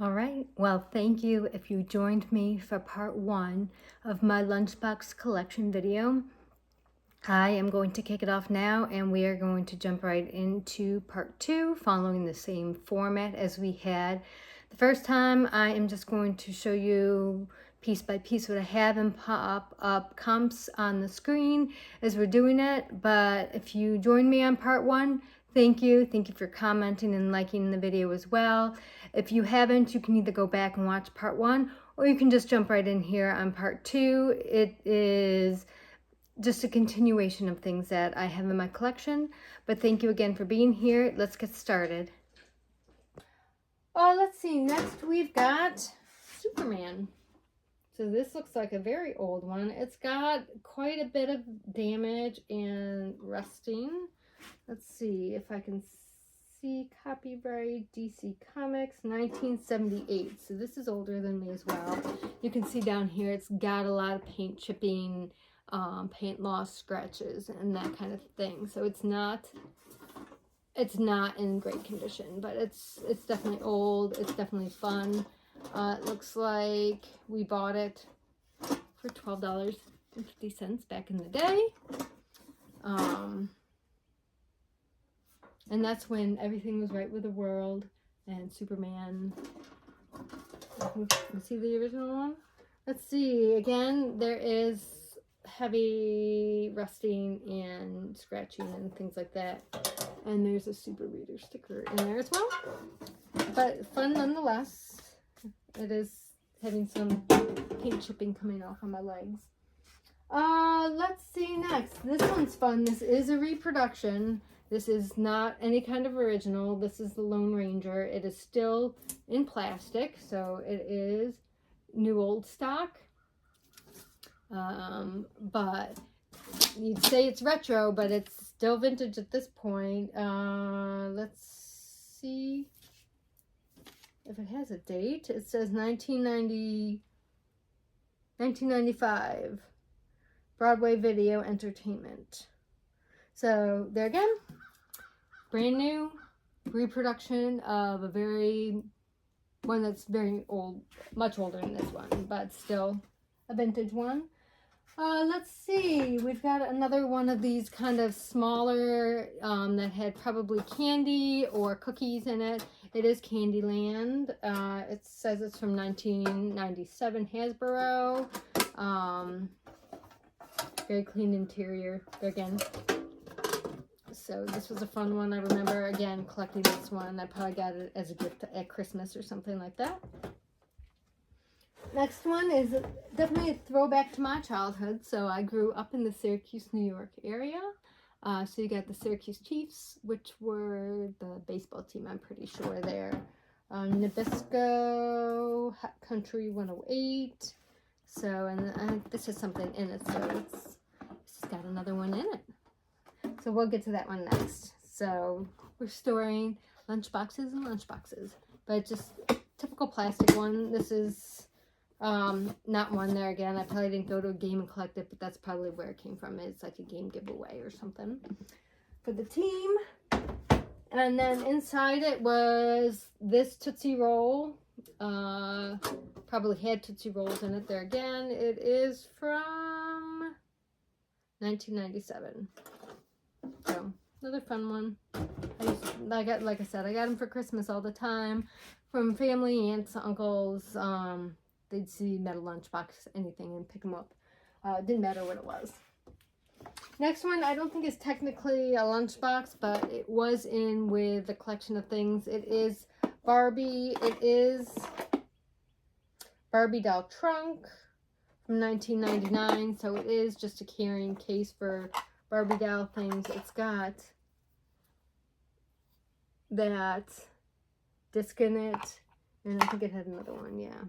All right, well, thank you if you joined me for part one of my lunchbox collection video. I am going to kick it off now, and we are going to jump right into part two, following the same format as we had the first time. I am just going to show you piece by piece what I have and pop up comps on the screen as we're doing it. But if you joined me on part one, thank you. Thank you for commenting and liking the video as well. If you haven't, you can either go back and watch part one, or you can just jump right in here on part two. It is just a continuation of things that I have in my collection. But thank you again for being here. Let's get started. Oh, let's see. Next we've got Superman. So this looks like a very old one. It's got quite a bit of damage and rusting. Let's see if I can see. Copyright DC Comics 1978. So this is older than me as well. You can see down here it's got a lot of paint chipping, paint loss, scratches, and that kind of thing. So it's not in great condition, but it's definitely old. It's definitely fun. It looks like we bought it for $12.50 back in the day. And that's when everything was right with the world and Superman. You can see the original one. Let's see. Again, there is heavy rusting and scratching and things like that. And there's a Super Reader sticker in there as well. But fun nonetheless. It is having some paint chipping coming off on my legs. Let's see next. This one's fun. This is a reproduction. This is not any kind of original. This is the Lone Ranger. It is still in plastic, so it is new old stock. But you'd say it's retro, but it's still vintage at this point. Let's see if it has a date. It says 1995. Broadway Video Entertainment. So there again, brand new reproduction of one that's very old, much older than this one, but still a vintage one. Let's see, we've got another one of these kind of smaller that had probably candy or cookies in it. It is Candyland. It says it's from 1997 Hasbro. Very clean interior again. So this was a fun one. I remember, again, collecting this one. I probably got it as a gift at Christmas or something like that. Next one is definitely a throwback to my childhood. So I grew up in the Syracuse, New York area. So you got the Syracuse Chiefs, which were the baseball team, I'm pretty sure there. Nabisco, Hot Country 108. So, and this has something in it, so it's got another one in it. So we'll get to that one next. So we're storing lunchboxes and lunchboxes, but just typical plastic one. This is not one there again. I probably didn't go to a game and collect it, but that's probably where it came from. It's like a game giveaway or something for the team. And then inside it was this Tootsie Roll. Probably had Tootsie Rolls in it there again. It is from 1997. So another fun one. Like I said, I got them for Christmas all the time from family, aunts, uncles. They'd see metal lunchbox, anything, and pick them up. Didn't matter what it was. Next one, I don't think is technically a lunchbox, but it was in with the collection of things. It is Barbie. It is Barbie doll trunk from 1999. So it is just a carrying case for Barbie doll things. It's got that disc in it, and I think it had another one. Yeah,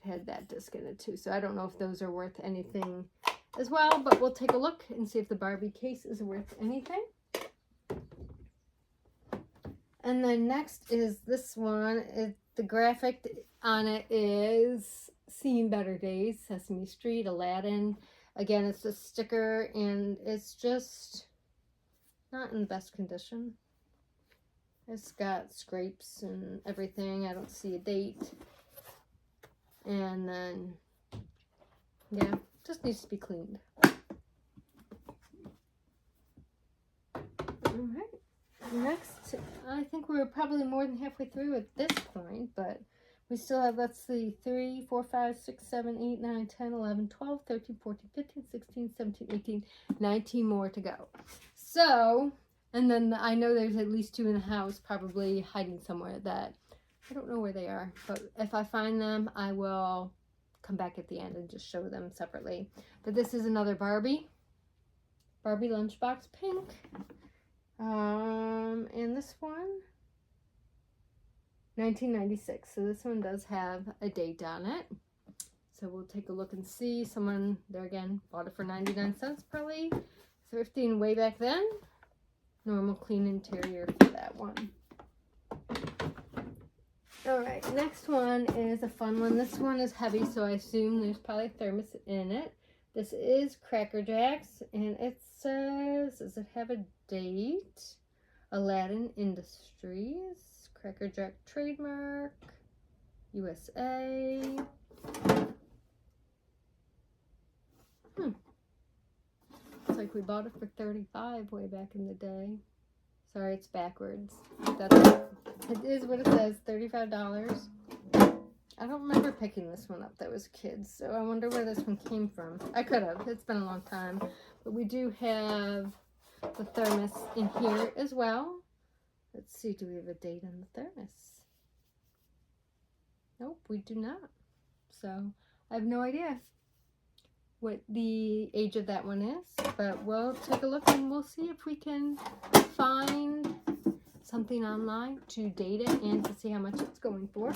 it had that disc in it too. So I don't know if those are worth anything as well, but we'll take a look and see if the Barbie case is worth anything. And then next is this one. The graphic on it is Seen Better Days, Sesame Street, Aladdin. Again, it's a sticker, and it's just not in the best condition. It's got scrapes and everything. I don't see a date. And then, yeah, just needs to be cleaned. Alright, next, I think we're probably more than halfway through at this point, but we still have, let's see, 3, 4, 5, 6, 7, 8, 9, 10, 11, 12, 13, 14, 15, 16, 17, 18, 19 more to go. So, and then I know there's at least 2 in the house, probably hiding somewhere that I don't know where they are. But if I find them, I will come back at the end and just show them separately. But this is another Barbie lunchbox pink. And this one, 1996. So this one does have a date on it. So we'll take a look and see. Someone there again bought it for 99 cents, probably thrifting way back then. Normal clean interior for that one. All right, next one is a fun one. This one is heavy, so I assume there's probably a thermos in it. This is Cracker Jacks, and it says, does it have a date? Aladdin Industries, Cracker Jack trademark, USA. Looks like we bought it for $35 way back in the day. Sorry, it's backwards. It is what it says, $35. I don't remember picking this one up. That was kids, so I wonder where this one came from. I could have. It's been a long time. But we do have the thermos in here as well. Let's see, do we have a date on the thermos? Nope, we do not. So I have no idea what the age of that one is, but we'll take a look and we'll see if we can find something online to date it and to see how much it's going for.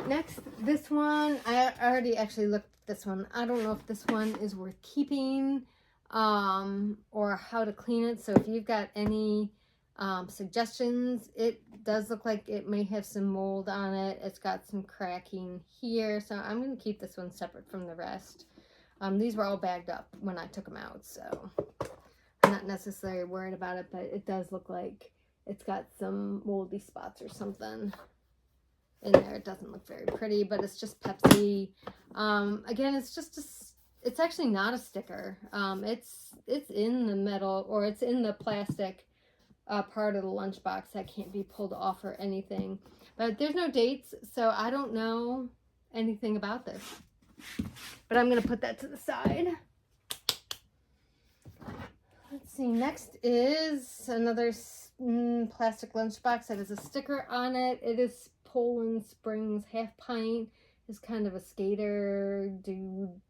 Next, this one, I already actually looked at this one. I don't know if this one is worth keeping or how to clean it. So if you've got any suggestions, it does look like it may have some mold on it. It's got some cracking here. So I'm going to keep this one separate from the rest. These were all bagged up when I took them out. So I'm not necessarily worried about it, but it does look like it's got some moldy spots or something in there. It doesn't look very pretty, but it's just Pepsi. Again, it's just it's actually not a sticker. It's in the metal, or it's in the plastic part of the lunchbox that can't be pulled off or anything. But there's no dates, so I don't know anything about this. But I'm going to put that to the side. Let's see, next is another plastic lunchbox that has a sticker on it. It is Poland Springs half pint. It's kind of a skater dude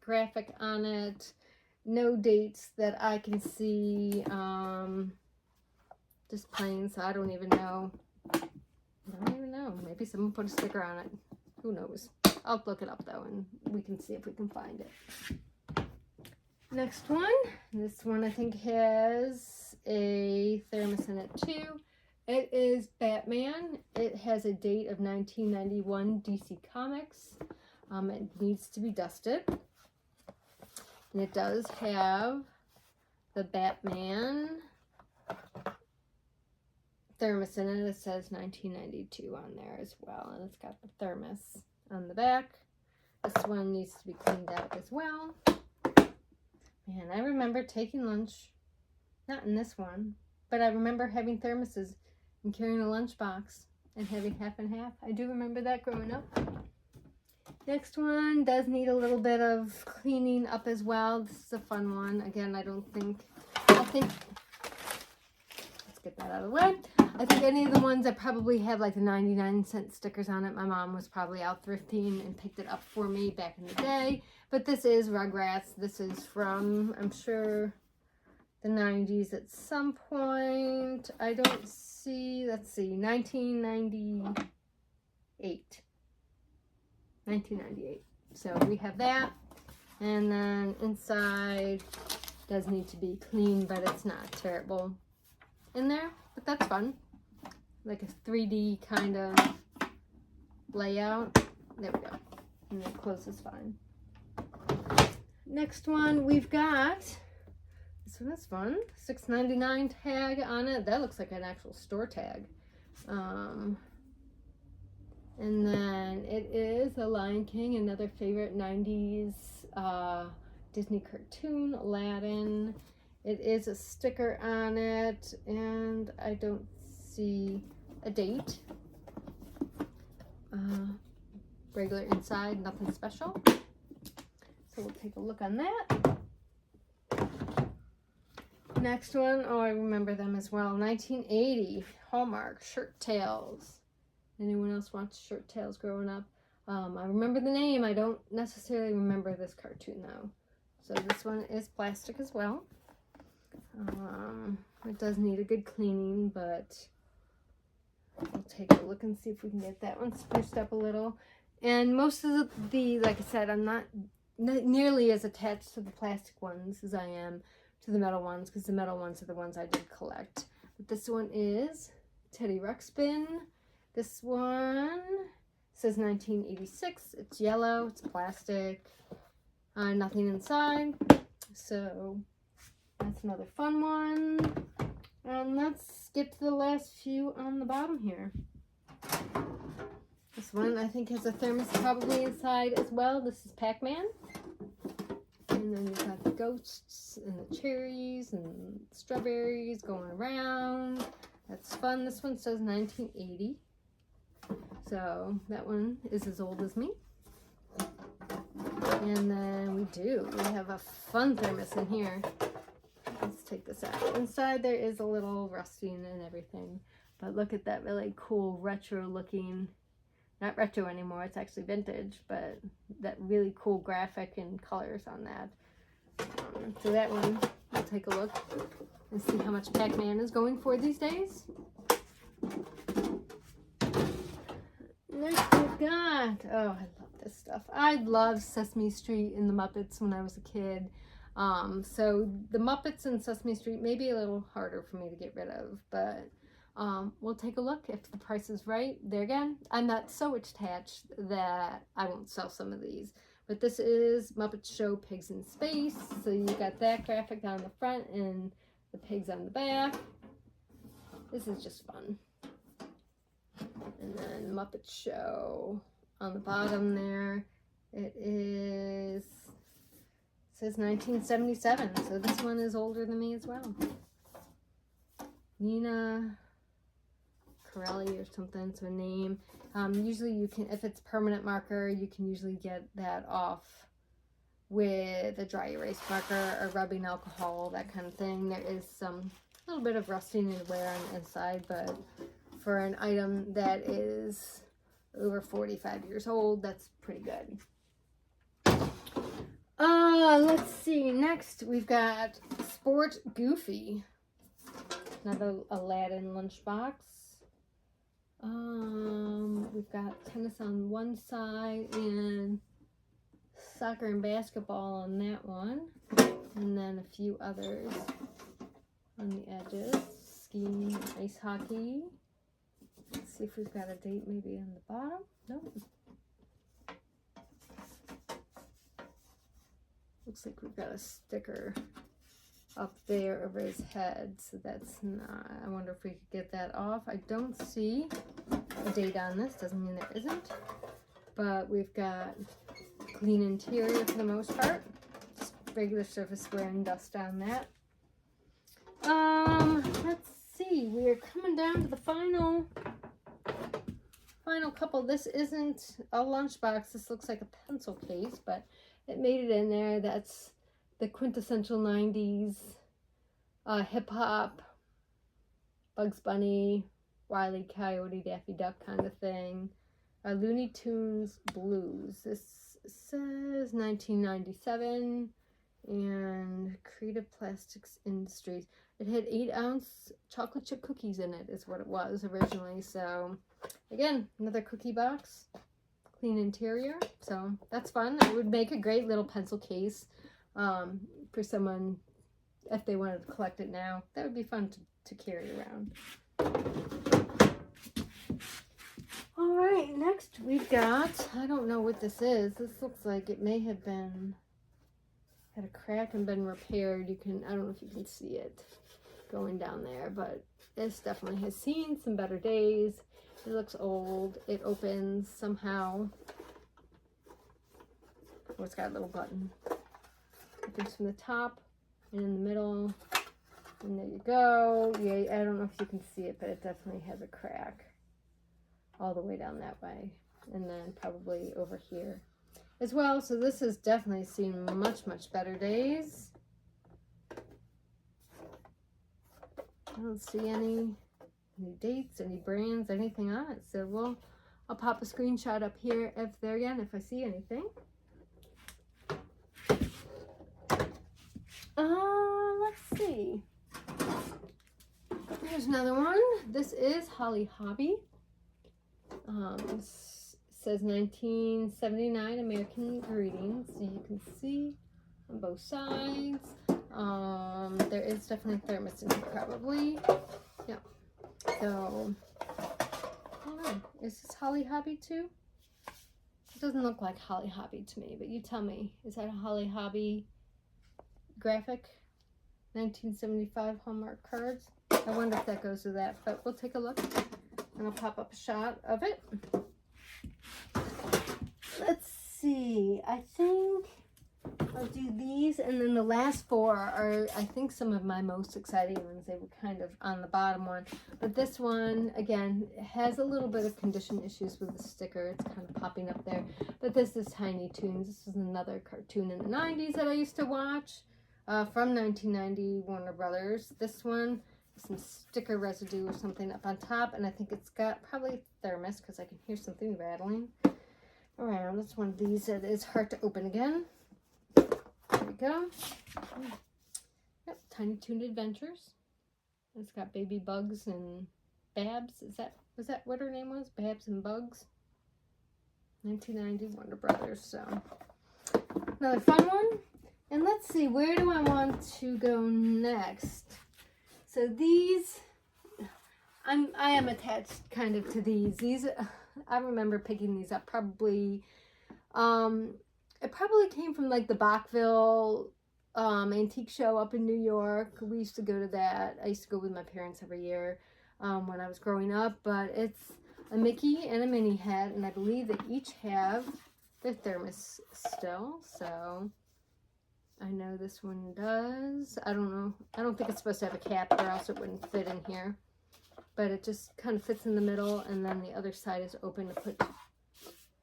graphic on it. No dates that I can see. Just plain, so I don't even know. Maybe someone put a sticker on it. Who knows? I'll look it up though, and we can see if we can find it. Next one. This one I think has a thermos in it too. It is Batman. It has a date of 1991 DC Comics. It needs to be dusted. And it does have the Batman thermos in it. It says 1992 on there as well. And it's got the thermos on the back. This one needs to be cleaned out as well. Man, I remember taking lunch, not in this one, but I remember having thermoses and carrying a lunchbox and having half and half. I do remember that growing up. Next one does need a little bit of cleaning up as well. This is a fun one. Again, I think, let's get that out of the way. I think any of the ones that probably have like the 99-cent stickers on it, my mom was probably out thrifting and picked it up for me back in the day. But this is Rugrats. This is from, I'm sure, the 90s at some point. I don't see, let's see, 1998. 1998. So we have that. And then inside does need to be clean, but it's not terrible in there. But that's fun. Like a 3D kind of layout. There we go. And the close is fine. Next one we've got, this This one is fun. $6.99 tag on it. That looks like an actual store tag. And then it is a Lion King, another favorite 90s Disney cartoon, Aladdin. It is a sticker on it, and I don't see a date. Regular inside, nothing special. So we'll take a look on that. Next one, oh, I remember them as well. 1980 Hallmark Shirt Tails. Anyone else watch Shirt Tails growing up? I remember the name. I don't necessarily remember this cartoon though. So this one is plastic as well. It does need a good cleaning, but we'll take a look and see if we can get that one spruced up a little. And most of the like I said, I'm not nearly as attached to the plastic ones as I am to the metal ones, because the metal ones are the ones I did collect. But this one is Teddy Ruxpin. This one says 1986. It's yellow. It's plastic. Nothing inside. So that's another fun one. And let's get to the last few on the bottom here. This one I think has a thermos probably inside as well. This is Pac-Man. And then you've got the ghosts and the cherries and strawberries going around. That's fun. This one says 1980. So that one is as old as me. And then we have a fun thermos in here. Let's take this out. Inside there is a little rusting and everything. But look at that really cool retro looking, not retro anymore, it's actually vintage, but that really cool graphic and colors on that. So that one, we'll take a look and see how much Pac-Man is going for these days. Next we've got, oh, I love this stuff. I loved Sesame Street and the Muppets when I was a kid. So the Muppets and Sesame Street may be a little harder for me to get rid of, but we'll take a look if the price is right. There again, I'm not so attached that I won't sell some of these. But this is Muppet Show Pigs in Space. So you got that graphic on the front and the pigs on the back. This is just fun. And then Muppet Show on the bottom there. It says 1977. So this one is older than me as well. Nina Corelli or something, so a name. Usually you can, if it's permanent marker, you can usually get that off with a dry erase marker or rubbing alcohol, that kind of thing. There is some little bit of rusting and wear on the inside, but for an item that is over 45 years old, that's pretty good. Let's see. Next, we've got Sport Goofy. Another Aladdin lunchbox. We've got tennis on one side and soccer and basketball on that one. And then a few others on the edges. Skiing, ice hockey. Let's see if we've got a date maybe on the bottom. Nope. Looks like we've got a sticker up there over his head, so that's not, I wonder if we could get that off. I don't see a date on this, doesn't mean there isn't, but we've got clean interior for the most part, just regular surface wear and dust on that. Let's see, we are coming down to the final couple. This isn't a lunchbox, this looks like a pencil case, but it made it in there. That's the quintessential 90s hip-hop, Bugs Bunny, Wile E. Coyote, Daffy Duck kind of thing. Looney Tunes Blues. This says 1997 and Creative Plastics Industries. It had 8-ounce chocolate chip cookies in it is what it was originally. So again, another cookie box. Clean interior, so that's fun. It would make a great little pencil case for someone if they wanted to collect it now. That would be fun to carry around. All right, next we've got, I don't know what this is. This looks like it may have been had a crack and been repaired. You can, I don't know if you can see it going down there, but this definitely has seen some better days. It looks old. It opens somehow. Oh, it's got a little button. Opens from the top and in the middle. And there you go. Yeah, I don't know if you can see it, but it definitely has a crack all the way down that way. And then probably over here as well. So this has definitely seen much, much better days. I don't see any dates, any brands, anything on it. So I'll pop a screenshot up here there again if I see anything. Let's see. Here's another one. This is Holly Hobby. It says 1979 American Greetings. So you can see on both sides. There is definitely a thermos in here probably. Yep. So, I don't know. Is this Holly Hobby too? It doesn't look like Holly Hobby to me, but you tell me. Is that a Holly Hobby graphic? 1975 Hallmark cards. I wonder if that goes with that, but we'll take a look. And I'll pop up a shot of it. Let's see. I think I'll do these, and then the last four are, I think, some of my most exciting ones. They were kind of on the bottom one. But this one, again, has a little bit of condition issues with the sticker. It's kind of popping up there. But this is Tiny Toons. This is another cartoon in the 90s that I used to watch. From 1990, Warner Brothers. This one, some sticker residue or something up on top, and I think it's got probably thermos because I can hear something rattling around. That's one of these that is hard to open again. There we go. Yep, Tiny Toon Adventures. It's got Baby Bugs and Babs. Was that what her name was? Babs and Bugs. 1990 Warner Brothers. So another fun one. And let's see, where do I want to go next? So these, I am attached kind of to these. These, I remember picking these up probably, it probably came from like the Bachville antique show up in New York. We used to go to that. I used to go with my parents every year when I was growing up. But it's a Mickey and a Minnie head, and I believe they each have their thermos still. So I know this one does. I don't know. I don't think it's supposed to have a cap or else it wouldn't fit in here. But it just kind of fits in the middle, and then the other side is open to put, I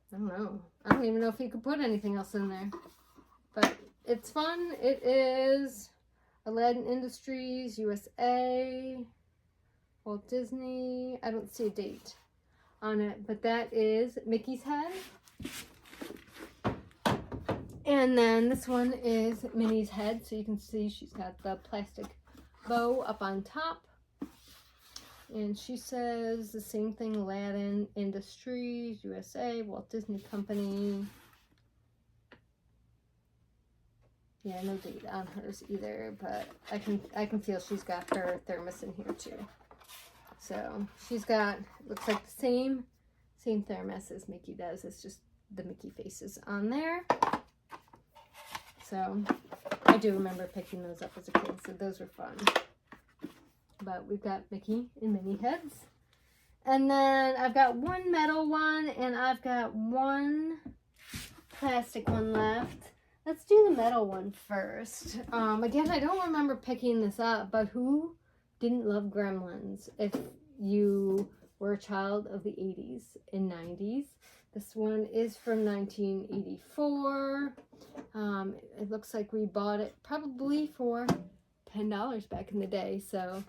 don't know. I don't even know if you could put anything else in there. But it's fun. It is Aladdin Industries, USA, Walt Disney. I don't see a date on it, but that is Mickey's head. And then this one is Minnie's head. So you can see she's got the plastic bow up on top. And she says the same thing, Aladdin Industries, USA, Walt Disney Company. Yeah, no date on hers either, but I can feel she's got her thermos in here too. So she's got, looks like the same thermos as Mickey does. It's just the Mickey faces on there. So I do remember picking those up as a kid, so those were fun. But we've got Mickey and Minnie heads. And then I've got one metal one, and I've got one plastic one left. Let's do the metal one first. Again, I don't remember picking this up, but who didn't love Gremlins if you were a child of the 80s and 90s? This one is from 1984. It looks like we bought it probably for $10 back in the day. So,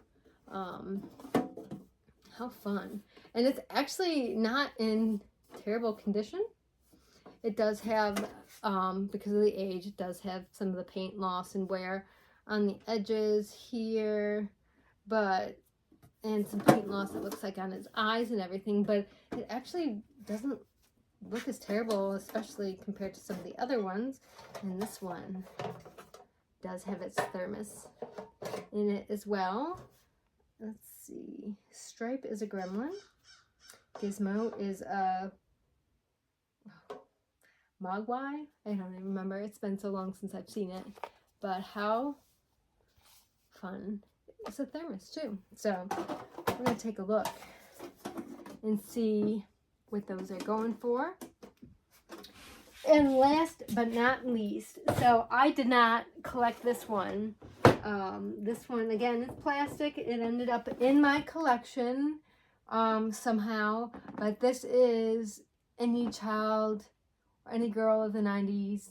how fun. And it's actually not in terrible condition. It does have, because of the age, it does have some of the paint loss and wear on the edges here, and some paint loss, it looks like, on his eyes and everything, but it actually doesn't look as terrible, especially compared to some of the other ones. And this one does have its thermos in it as well. Let's see. Stripe is a gremlin. Gizmo is a Mogwai. I don't even remember. It's been so long since I've seen it. but how fun is a thermos too. So we're going to take a look and see what those are going for. And last but not least, so I did not collect this one. This one, again, is plastic. It ended up in my collection somehow. But this is any child, or any girl of the 90s.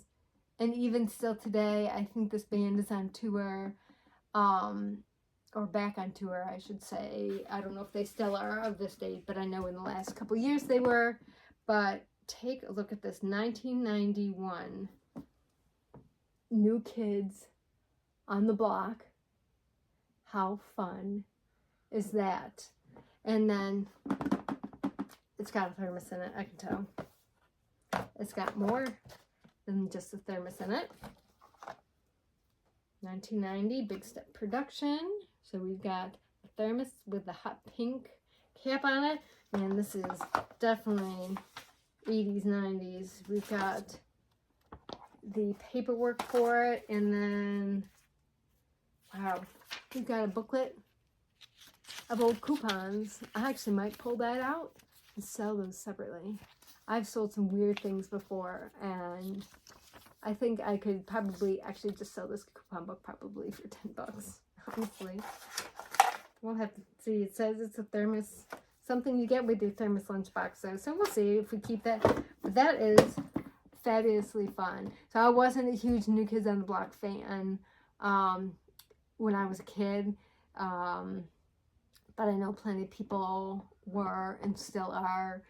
And even still today, I think this band is on tour. Or back on tour, I should say. I don't know if they still are of this date, but I know in the last couple years they were. But take a look at this 1991 New Kids on the Block. How fun is that? And then it's got a thermos in it, I can tell. It's got more than just a thermos in it. 1990 Big Step production. So we've got a thermos with the hot pink cap on it. And this is definitely 80s, 90s. We've got the paperwork for it. And then, wow, we've got a booklet of old coupons. I actually might pull that out and sell those separately. I've sold some weird things before, and I think I could probably actually just sell this coupon book probably for $10, honestly. We'll have to see. It says it's a thermos, something you get with your thermos lunchbox. So we'll see if we keep that. But that is fabulously fun. So I wasn't a huge New Kids on the Block fan when I was a kid. But I know plenty of people were and still are.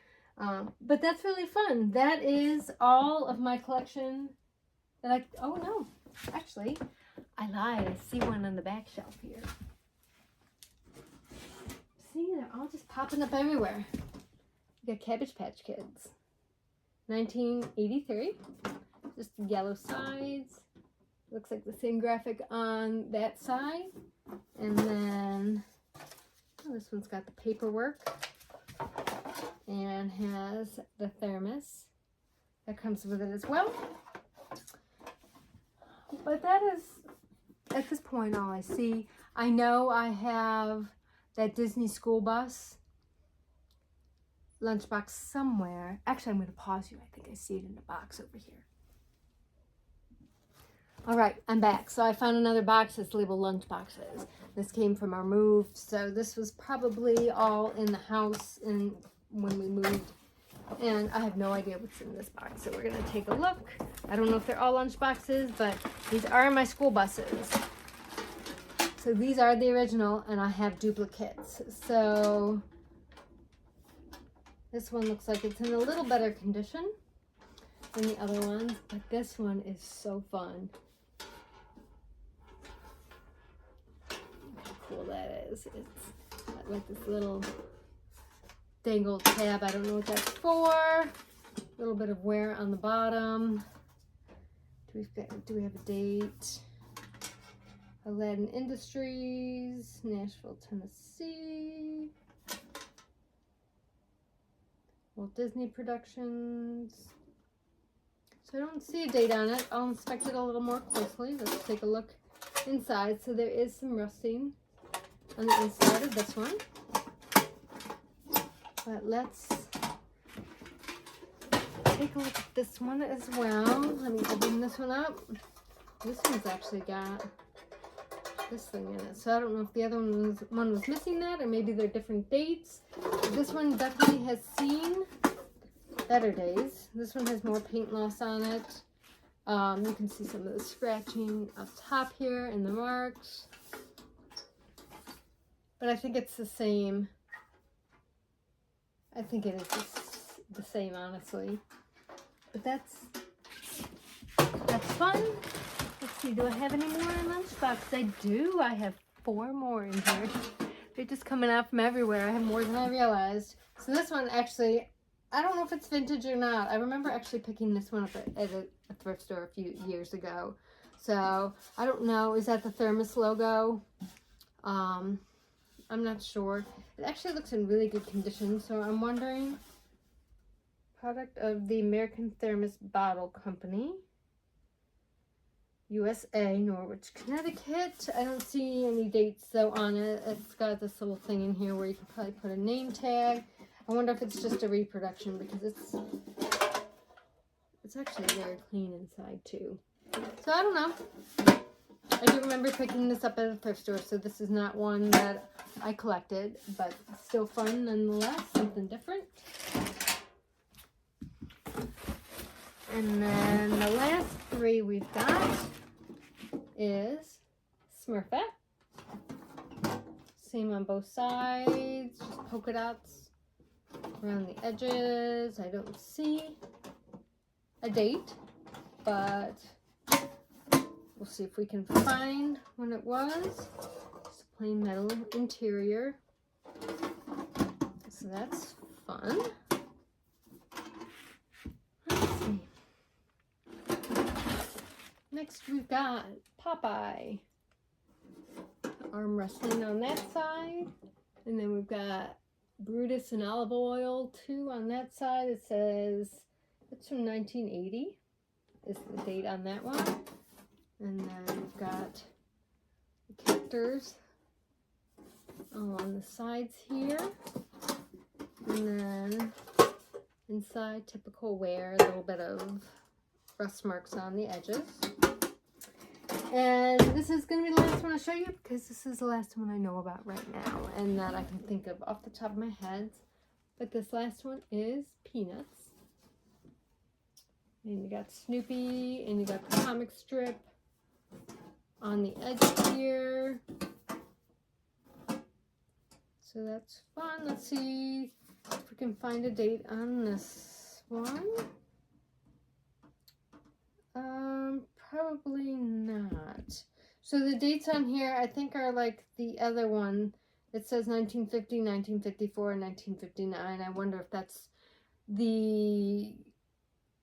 But that's really fun. That is all of my collection that oh no, actually, I lied. I see one on the back shelf here. See, they're all just popping up everywhere. We got Cabbage Patch Kids. 1983. Just the yellow sides. Looks like the same graphic on that side. And then this one's got the paperwork and has the thermos that comes with it as well. But that is, at this point, all I see. I know I have that Disney school bus lunchbox somewhere. Actually, I'm going to pause you. I think I see it in the box over here. All right, I'm back. So I found another box that's labeled lunch boxes. This came from our move. So this was probably all in the house when we moved. And I have no idea what's in this box. So we're going to take a look. I don't know if they're all lunch boxes, but these are my school buses. So these are the original, and I have duplicates. So this one looks like it's in a little better condition than the other ones, but this one is so fun. Look how cool that is. It's got like this little dangled tab. I don't know what that's for. A little bit of wear on the bottom. Do we have a date? Aladdin Industries, Nashville, Tennessee. Walt Disney Productions. So I don't see a date on it. I'll inspect it a little more closely. Let's take a look inside. So there is some rusting on the inside of this one. But let's take a look at this one as well. Let me open this one up. This one's actually got this thing in it. So I don't know if the other one was missing that, or maybe they're different dates. But this one definitely has seen better days. This one has more paint loss on it. You can see some of the scratching up top here and the marks. But I think it's the same. I think it is the same, honestly. But that's fun. Let's see, do I have any more in lunchbox? I do. I have 4 more in here. They're just coming out from everywhere. I have more than I realized. So this one actually, I don't know if it's vintage or not. I remember actually picking this one up at a thrift store a few years ago. So I don't know. Is that the thermos logo? I'm not sure. It actually looks in really good condition. So I'm wondering, product of the American Thermos Bottle Company. USA, Norwich, Connecticut. I don't see any dates though on it. It's got this little thing in here where you can probably put a name tag. I wonder if it's just a reproduction because it's actually very clean inside too. So I don't know. I do remember picking this up at a thrift store, so this is not one that I collected, but still fun nonetheless, something different. And then the last three we've got is Smurfette. Same on both sides, just polka dots around the edges. I don't see a date, but we'll see if we can find when it was. Just a plain metal interior. So that's fun. Let's see. Next we've got Popeye. Arm wrestling on that side. And then we've got Brutus and Olive Oil too on that side. It says it's from 1980 is the date on that one. And then we've got the characters on the sides here. And then inside, typical wear, a little bit of rust marks on the edges. And this is going to be the last one I'll show you because this is the last one I know about right now and that I can think of off the top of my head. But this last one is Peanuts. And you got Snoopy and you got the comic strip on the edge here. So that's fun. Let's see if we can find a date on this one. Probably not. So the dates on here I think are like the other one. It says 1950, 1954, and 1959. I wonder if that's the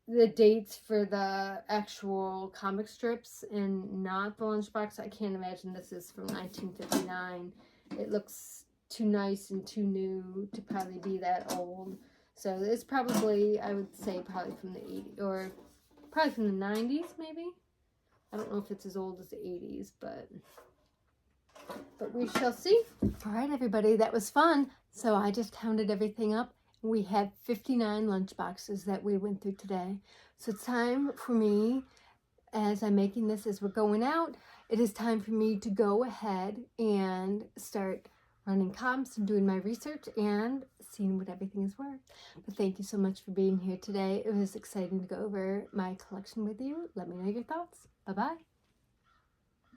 dates for the actual comic strips and not the lunchbox. I can't imagine this is from 1959. It looks too nice and too new to probably be that old. So it's probably, I would say probably from the 80s or probably from the 90s maybe. I don't know if it's as old as the 80s, but we shall see. All right, everybody, that was fun. So I just counted everything up. We had 59 lunch boxes that we went through today. So it's time for me, as I'm making this, as we're going out, it is time for me to go ahead and start running comps and doing my research and seeing what everything is worth. But thank you so much for being here today. It was exciting to go over my collection with you. Let me know your thoughts. Bye-bye.